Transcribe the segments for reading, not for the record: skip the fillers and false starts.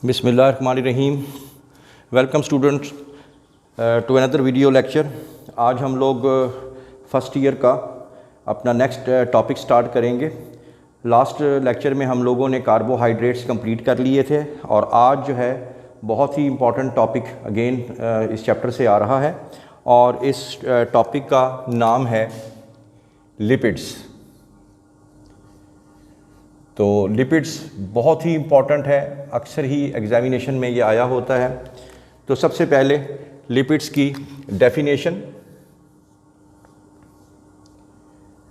बिस्मिल्लाहिर्रहमानिर्रहीम। Welcome students to another video lecture. आज हम लोग फ़र्स्ट ईयर का अपना नेक्स्ट टॉपिक स्टार्ट करेंगे। लास्ट लेक्चर में हम लोगों ने कार्बोहाइड्रेट्स कंप्लीट कर लिए थे और आज जो है बहुत ही इम्पॉर्टेंट टॉपिक अगेन इस चैप्टर से आ रहा है और इस टॉपिक का नाम है लिपिड्स। तो लिपिड्स बहुत ही इम्पॉर्टेंट है, अक्सर ही एग्जामिनेशन में ये आया होता है। तो सबसे पहले लिपिड्स की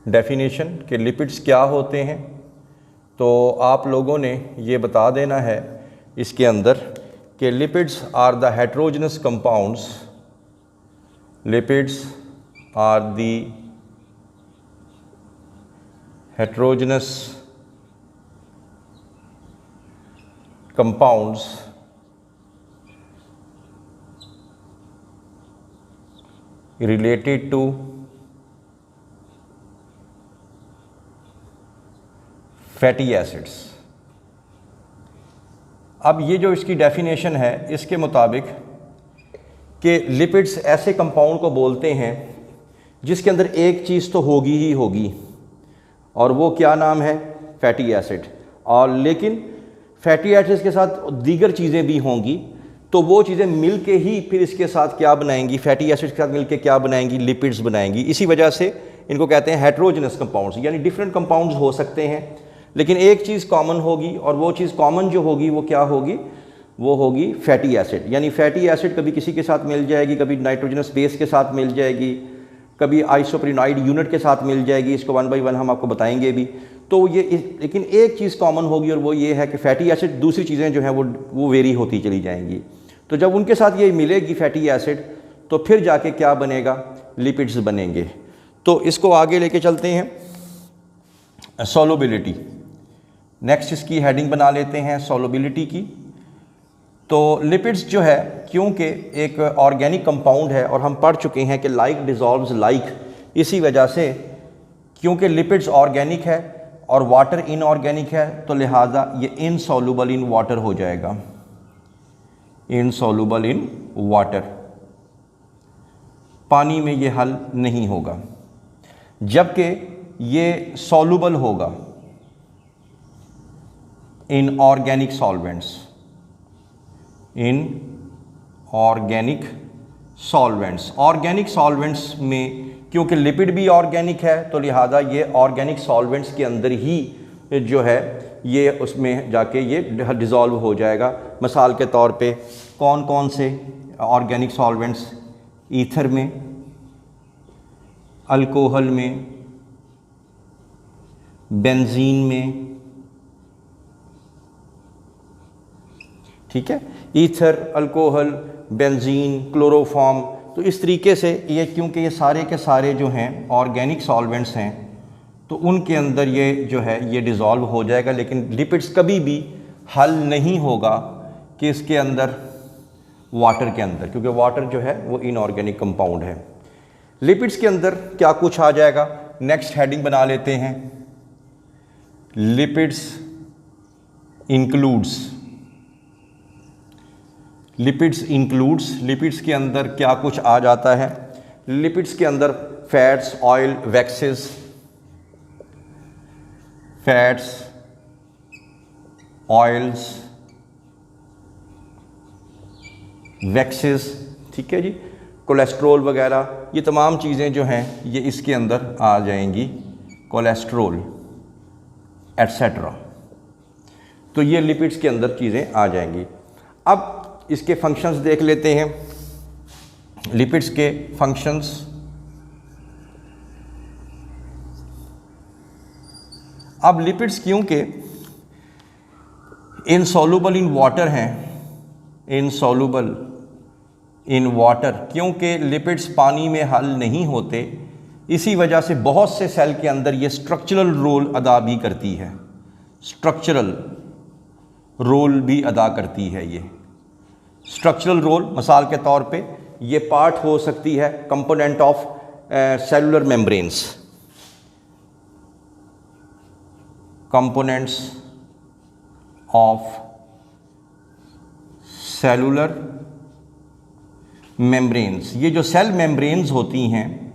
डेफिनेशन कि लिपिड्स क्या होते हैं, तो आप लोगों ने ये बता देना है इसके अंदर कि lipids are the heterogeneous compounds. Lipids are the heterogeneous compounds related to fatty acids। अब ये जो इसकी डेफिनेशन है इसके मुताबिक कि लिपिड्स ऐसे कंपाउंड को बोलते हैं जिसके अंदर एक चीज़ तो होगी ही होगी और वो क्या नाम है, फैटी एसिड। और लेकिन फैटी एसिड्स के साथ दीगर चीज़ें भी होंगी, तो वो चीज़ें मिल के ही फिर इसके साथ क्या बनाएंगी, फैटी एसिड्स के साथ मिल के क्या बनाएंगी, लिपिड्स बनाएंगी। इसी वजह से इनको कहते हैं हेट्रोजेनस कंपाउंड्स, यानी डिफरेंट कंपाउंड्स हो सकते हैं लेकिन एक चीज़ कॉमन होगी और वो चीज़ कॉमन जो होगी वो क्या होगी, वो होगी फैटी एसिड। यानी फैटी एसिड कभी किसी के साथ मिल जाएगी, कभी नाइट्रोजनस बेस के साथ मिल जाएगी, कभी आइसोप्रीनाइड यूनिट के साथ मिल जाएगी। इसको वन बाई वन हम आपको बताएंगे भी। तो ये लेकिन एक चीज़ कॉमन होगी और वो ये है कि फैटी एसिड, दूसरी चीज़ें जो हैं वो वेरी होती चली जाएंगी। तो जब उनके साथ ये मिलेगी फैटी एसिड तो फिर जाके क्या बनेगा, लिपिड्स बनेंगे। तो इसको आगे लेके चलते हैं। सॉल्युबिलिटी, नेक्स्ट इसकी हेडिंग बना लेते हैं सॉल्युबिलिटी की। तो लिपिड्स जो है क्योंकि एक ऑर्गेनिक कंपाउंड है और हम पढ़ चुके हैं कि लाइक डिज़ोल्व्स लाइक, इसी वजह से क्योंकि लिपिड्स ऑर्गेनिक है और वाटर इनऑर्गेनिक है तो लिहाजा ये इनसॉल्युबल इन वाटर हो जाएगा, इनसॉल्युबल इन वाटर। पानी में ये हल नहीं होगा, जबकि ये सॉल्युबल होगा in organic solvents, in organic solvents. Organic solvents में क्योंकि लिपिड भी ऑर्गेनिक है तो लिहाजा ये ऑर्गेनिक सॉल्वेंट्स के अंदर ही जो है ये उसमें जाके ये डिज़ोल्व हो जाएगा। मिसाल के तौर पे कौन कौन से ऑर्गेनिक सॉल्वेंट्स, ईथर में, अल्कोहल में, बेंजीन में, ठीक है, ईथर, अल्कोहल, बेंजीन, क्लोरोफॉर्म। तो इस तरीके से ये क्योंकि ये सारे के सारे जो हैं ऑर्गेनिक सॉल्वेंट्स हैं तो उनके अंदर ये जो है ये डिज़ोल्व हो जाएगा। लेकिन लिपिड्स कभी भी हल नहीं होगा कि इसके अंदर वाटर के अंदर, क्योंकि वाटर जो है वो इनऑर्गेनिक कंपाउंड है। लिपिड्स के अंदर क्या कुछ आ जाएगा, नेक्स्ट हेडिंग बना लेते हैं। Lipids includes, lipids includes, lipids के अंदर क्या कुछ आ जाता है। लिपिड्स के अंदर fats, oil, waxes, fats, oils, waxes, ठीक है जी, कोलेस्ट्रोल वगैरह, ये तमाम चीज़ें जो हैं ये इसके अंदर आ जाएंगी, कोलेस्ट्रोल एट्सेट्रा। तो ये लिपिड्स के अंदर चीज़ें आ जाएंगी। अब इसके फंक्शंस देख लेते हैं, लिपिड्स के फंक्शंस। अब लिपिड्स क्योंकि इनसॉल्युबल इन वाटर हैं, इनसॉल्युबल इन वाटर, क्योंकि लिपिड्स पानी में हल नहीं होते, इसी वजह से बहुत से सेल के अंदर ये स्ट्रक्चरल रोल अदा भी करती है, स्ट्रक्चरल रोल भी अदा करती है। ये स्ट्रक्चरल रोल मिसाल के तौर पे ये पार्ट हो सकती है component of cellular membranes, components of cellular membranes. ये जो सेल मेम्ब्रेन्स होती हैं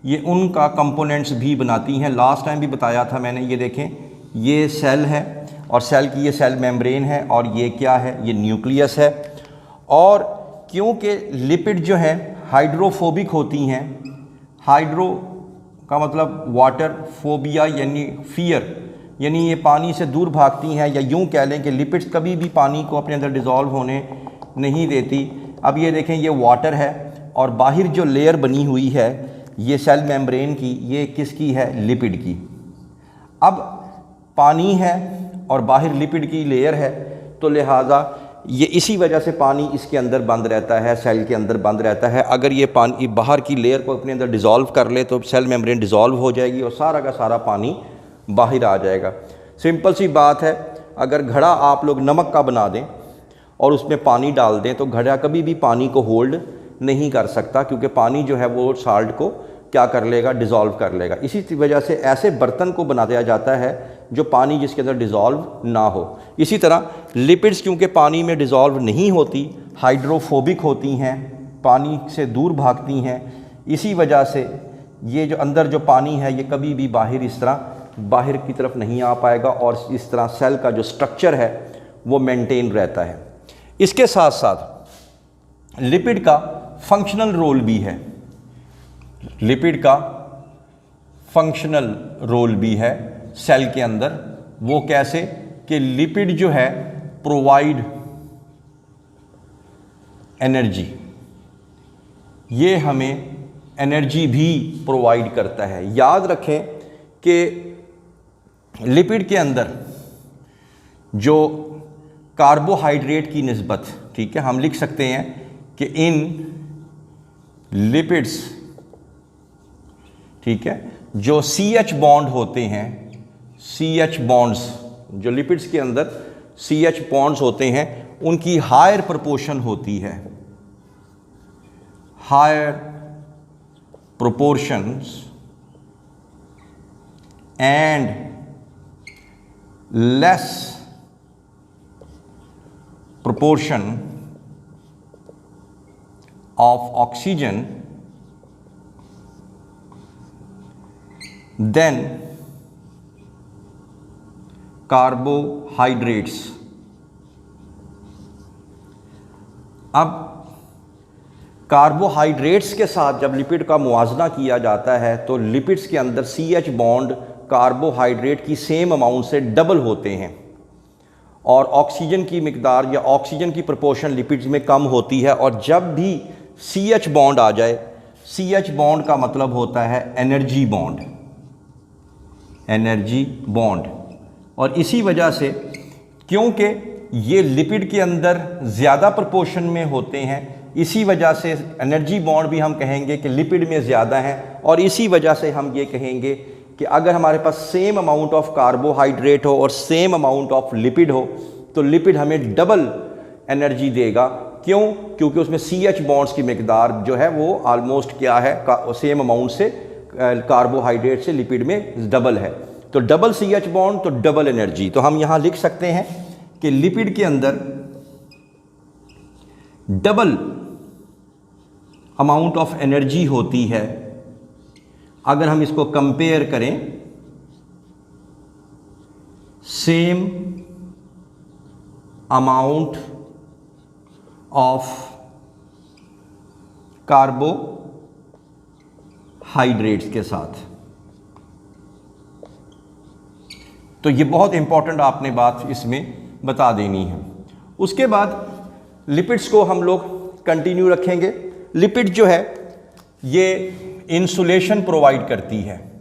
ये उनका कंपोनेंट्स भी बनाती हैं। लास्ट टाइम भी बताया था मैंने, ये देखें ये सेल है और सेल की ये सेल मेम्ब्रेन है और ये क्या है, ये न्यूक्लियस है। और क्योंकि लिपिड जो है हाइड्रोफोबिक होती हैं, हाइड्रो का मतलब वाटर, फोबिया यानी फियर, यानी ये पानी से दूर भागती हैं, या यूं कह लें कि लिपिड्स कभी भी पानी को अपने अंदर डिज़ोल्व होने नहीं देती। अब ये देखें ये वाटर है और बाहर जो लेयर बनी हुई है ये सेल मेम्ब्रेन की, ये किसकी है, लिपिड की। अब पानी है और बाहर लिपिड की लेयर है, तो लिहाजा ये इसी वजह से पानी इसके अंदर बंद रहता है, सेल के अंदर बंद रहता है। अगर ये पानी बाहर की लेयर को अपने अंदर डिज़ोल्व कर ले तो सेल मेम्ब्रेन डिज़ोल्व हो जाएगी और सारा का सारा पानी बाहर आ जाएगा। सिंपल सी बात है, अगर घड़ा आप लोग नमक का बना दें और उसमें पानी डाल दें तो घड़ा कभी भी पानी को होल्ड नहीं कर सकता, क्योंकि पानी जो है वो साल्ट को क्या कर लेगा, डिज़ोल्व कर लेगा। इसी वजह से ऐसे बर्तन को बना दिया जाता है जो पानी जिसके अंदर डिज़ोल्व ना हो। इसी तरह लिपिड्स क्योंकि पानी में डिज़ोल्व नहीं होती, हाइड्रोफोबिक होती हैं, पानी से दूर भागती हैं, इसी वजह से ये जो अंदर जो पानी है ये कभी भी बाहर इस तरह बाहर की तरफ नहीं आ पाएगा और इस तरह सेल का जो स्ट्रक्चर है वो मेंटेन रहता है। इसके साथ साथ लिपिड का फंक्शनल रोल भी है, लिपिड का फंक्शनल रोल भी है सेल के अंदर। वो कैसे कि लिपिड जो है प्रोवाइड एनर्जी, ये हमें एनर्जी भी प्रोवाइड करता है। याद रखें कि लिपिड के अंदर जो कार्बोहाइड्रेट की निस्बत, ठीक है, हम लिख सकते हैं कि इन लिपिड्स, ठीक है, जो CH बॉन्ड होते हैं, CH बॉन्ड्स जो लिपिड्स के अंदर CH बॉन्ड्स होते हैं उनकी हायर प्रोपोर्शन होती है, higher proportions and less proportion of oxygen than carbohydrates। अब कार्बोहाइड्रेट्स के साथ जब लिपिड का मुआजना किया जाता है तो लिपिड्स के अंदर CH बॉन्ड कार्बोहाइड्रेट की सेम अमाउंट से डबल होते हैं और ऑक्सीजन की मिकदार या ऑक्सीजन की प्रोपोर्शन लिपिड्स में कम होती है। और जब भी CH बॉन्ड आ जाए, CH बॉन्ड का मतलब होता है एनर्जी बॉन्ड, एनर्जी बॉन्ड। और इसी वजह से क्योंकि ये लिपिड के अंदर ज़्यादा प्रोपोर्शन में होते हैं, इसी वजह से एनर्जी बॉन्ड भी हम कहेंगे कि लिपिड में ज़्यादा है। और इसी वजह से हम ये कहेंगे कि अगर हमारे पास सेम अमाउंट ऑफ कार्बोहाइड्रेट हो और सेम अमाउंट ऑफ लिपिड हो तो लिपिड हमें डबल एनर्जी देगा। क्यों? क्योंकि उसमें CH बॉन्ड्स की मिकदार जो है वो ऑलमोस्ट क्या है, सेम अमाउंट से कार्बोहाइड्रेट से लिपिड में डबल है। तो डबल CH बॉन्ड तो डबल एनर्जी। तो हम यहाँ लिख सकते हैं कि लिपिड के अंदर डबल अमाउंट ऑफ एनर्जी होती है अगर हम इसको कंपेयर करें सेम अमाउंट ऑफ कार्बोहाइड्रेट्स के साथ। तो ये बहुत इंपॉर्टेंट आपने बात इसमें बता देनी है। उसके बाद लिपिड्स को हम लोग कंटिन्यू रखेंगे। लिपिड जो है ये इंसुलेशन प्रोवाइड करती है।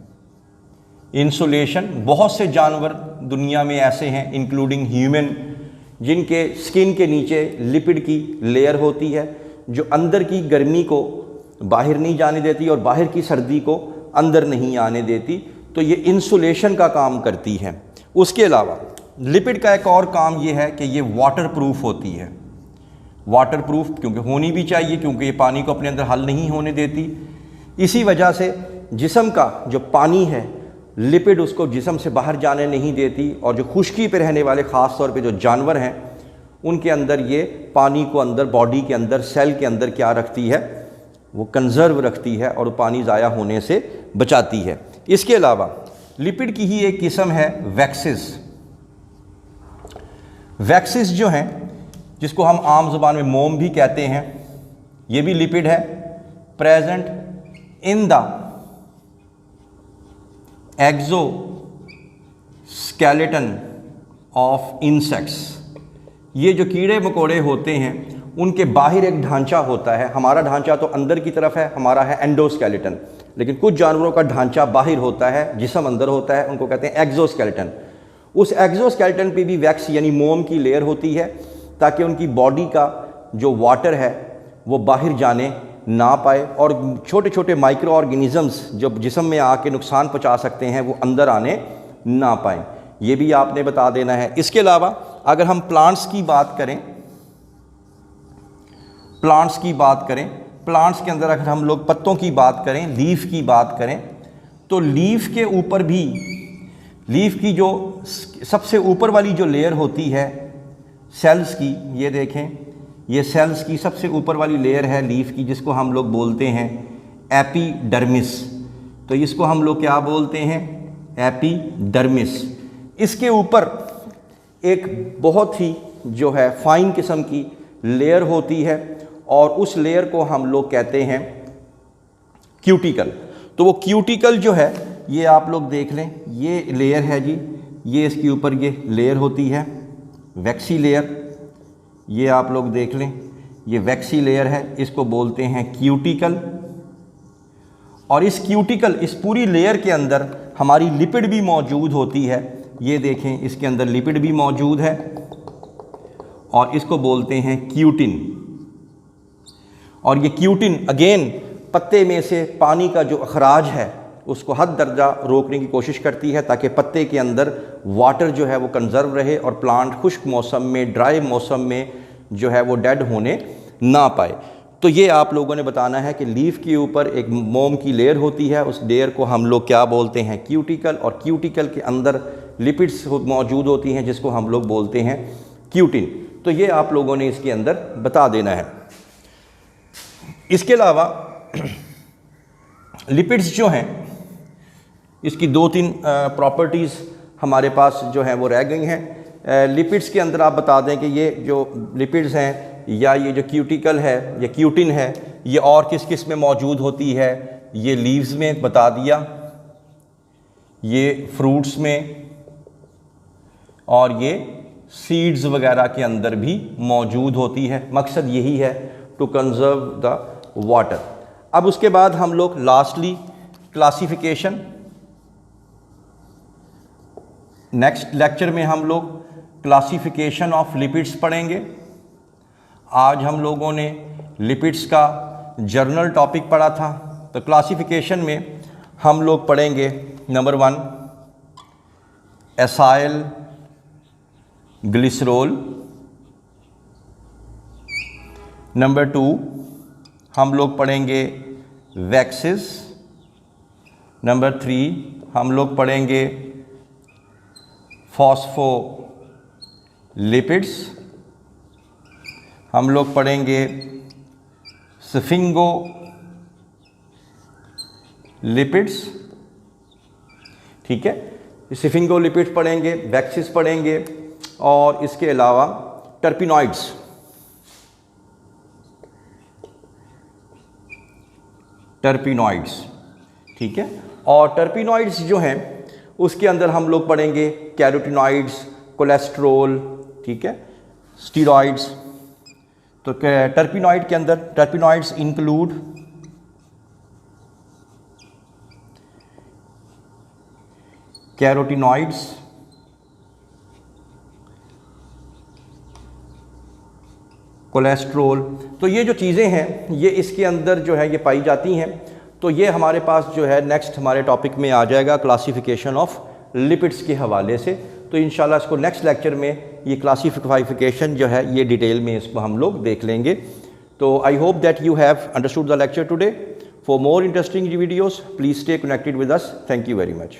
इंसुलेशन, बहुत से जानवर दुनिया में ऐसे हैं इंक्लूडिंग ह्यूमन जिनके स्किन के नीचे लिपिड की लेयर होती है जो अंदर की गर्मी को बाहर नहीं जाने देती और बाहर की सर्दी को अंदर नहीं आने देती। तो ये इंसुलेशन का काम करती है। उसके अलावा लिपिड का एक और काम ये है कि ये वाटर प्रूफ होती है। वाटर प्रूफ क्योंकि होनी भी चाहिए, क्योंकि ये पानी को अपने अंदर हल नहीं होने देती। इसी वजह से जिस्म का जो पानी है, लिपिड उसको जिस्म से बाहर जाने नहीं देती। और जो खुश्की पे रहने वाले ख़ास तौर पे जो जानवर हैं उनके अंदर ये पानी को अंदर बॉडी के अंदर सेल के अंदर क्या रखती है, वो कंजर्व रखती है और पानी ज़ाया होने से बचाती है। इसके अलावा लिपिड की ही एक किस्म है वैक्सेस। वैक्सेस जो हैं, जिसको हम आम ज़ुबान में मोम भी कहते हैं, ये भी लिपिड है, present in the exoskeleton of insects. ये जो कीड़े मकोड़े होते हैं उनके बाहर एक ढांचा होता है। हमारा ढांचा तो अंदर की तरफ है, हमारा है एंडोस्केलेटन, लेकिन कुछ जानवरों का ढांचा बाहर होता है, जिस्म अंदर होता है, उनको कहते हैं एक्सोस्केलेटन। उस एक्सोस्केलेटन पे भी वैक्स यानी मोम की लेयर होती है, ताकि उनकी बॉडी का जो वाटर है वो बाहर जाने ना पाए और छोटे छोटे माइक्रो ऑर्गेनिजम्स जो जिस्म में आके नुकसान पहुंचा सकते हैं वो अंदर आने ना पाएँ। ये भी आपने बता देना है। इसके अलावा अगर हम प्लांट्स की बात करें, प्लांट्स के अंदर अगर हम लोग पत्तों की बात करें, लीफ की बात करें, तो लीफ के ऊपर भी, लीफ की जो सबसे ऊपर वाली जो लेयर होती है सेल्स की, ये देखें, ये सेल्स की सबसे ऊपर वाली लेयर है लीफ की, जिसको हम लोग बोलते हैं एपिडर्मिस। तो इसको हम लोग क्या बोलते हैं, एपिडर्मिस। इसके ऊपर एक बहुत ही जो है फाइन किस्म की लेयर होती है और उस लेयर को हम लोग कहते हैं क्यूटिकल। तो वो क्यूटिकल जो है, ये आप लोग देख लें, ये लेयर है जी, ये इसके ऊपर ये लेयर होती है वैक्सी लेयर, ये आप लोग देख लें, ये वैक्सी लेयर है, इसको बोलते हैं क्यूटिकल। और इस क्यूटिकल, इस पूरी लेयर के अंदर हमारी लिपिड भी मौजूद होती है। ये देखें, इसके अंदर लिपिड भी मौजूद है और इसको बोलते हैं क्यूटिन। और ये क्यूटिन अगेन पत्ते में से पानी का जो अखराज है उसको हद दर्जा रोकने की कोशिश करती है, ताकि पत्ते के अंदर वाटर जो है वो कंजर्व रहे और प्लांट खुश्क मौसम में, ड्राई मौसम में जो है वो डेड होने ना पाए। तो ये आप लोगों ने बताना है कि लीफ के ऊपर एक मोम की लेयर होती है, उस लेयर को हम लोग क्या बोलते हैं, क्यूटिकल, और क्यूटिकल के अंदर लिपिड्स मौजूद होती हैं जिसको हम लोग बोलते हैं क्यूटिन। तो ये आप लोगों ने इसके अंदर बता देना है। इसके अलावा लिपिड्स जो हैं, इसकी 2-3 प्रॉपर्टीज़ हमारे पास जो हैं वो रह गई हैं। लिपिड्स के अंदर आप बता दें कि ये जो लिपिड्स हैं या ये जो क्यूटिकल है या क्यूटिन है, ये और किस किस में मौजूद होती है। ये लीव्स में बता दिया, ये फ्रूट्स में, और ये सीड्स वगैरह के अंदर भी मौजूद होती है। मकसद यही है, टू कंजर्व द वाटर। अब उसके बाद हम लोग लास्टली क्लासिफिकेशन, नेक्स्ट लेक्चर में हम लोग क्लासिफिकेशन ऑफ लिपिड्स पढ़ेंगे। आज हम लोगों ने लिपिड्स का जर्नल टॉपिक पढ़ा था, तो क्लासिफिकेशन में हम लोग पढ़ेंगे नंबर 1 एसाइल ग्लिसरॉल, नंबर 2 हम लोग पढ़ेंगे वैक्सेस, नंबर 3 हम लोग पढ़ेंगे फॉस्फोलिपिड्स, हम लोग पढ़ेंगे स्फिंगोलिपिड्स, ठीक है, स्फिंगोलिपिड्स पढ़ेंगे, वैक्सेस पढ़ेंगे, और इसके अलावा टर्पिनॉइड्स, ठीक है। और टर्पिनॉइड्स जो हैं उसके अंदर हम लोग पढ़ेंगे कैरोटिनॉइड्स, कोलेस्ट्रोल, ठीक है, स्टीरॉइड्स। तो टर्पिनॉइड के अंदर टर्पिनॉइड्स इंक्लूड कैरोटिनॉइड्स, कोलेस्ट्रोल। तो ये जो चीज़ें हैं ये इसके अंदर जो है ये पाई जाती हैं। तो ये हमारे पास जो है नेक्स्ट हमारे टॉपिक में आ जाएगा क्लासिफिकेशन ऑफ लिपिड्स के हवाले से। तो इंशाल्लाह इसको नेक्स्ट लेक्चर में ये क्लासिफिकेशन जो है ये डिटेल में इसको हम लोग देख लेंगे। तो I hope that you have understood the lecture today. For more interesting videos please stay connected with us. Thank you very much.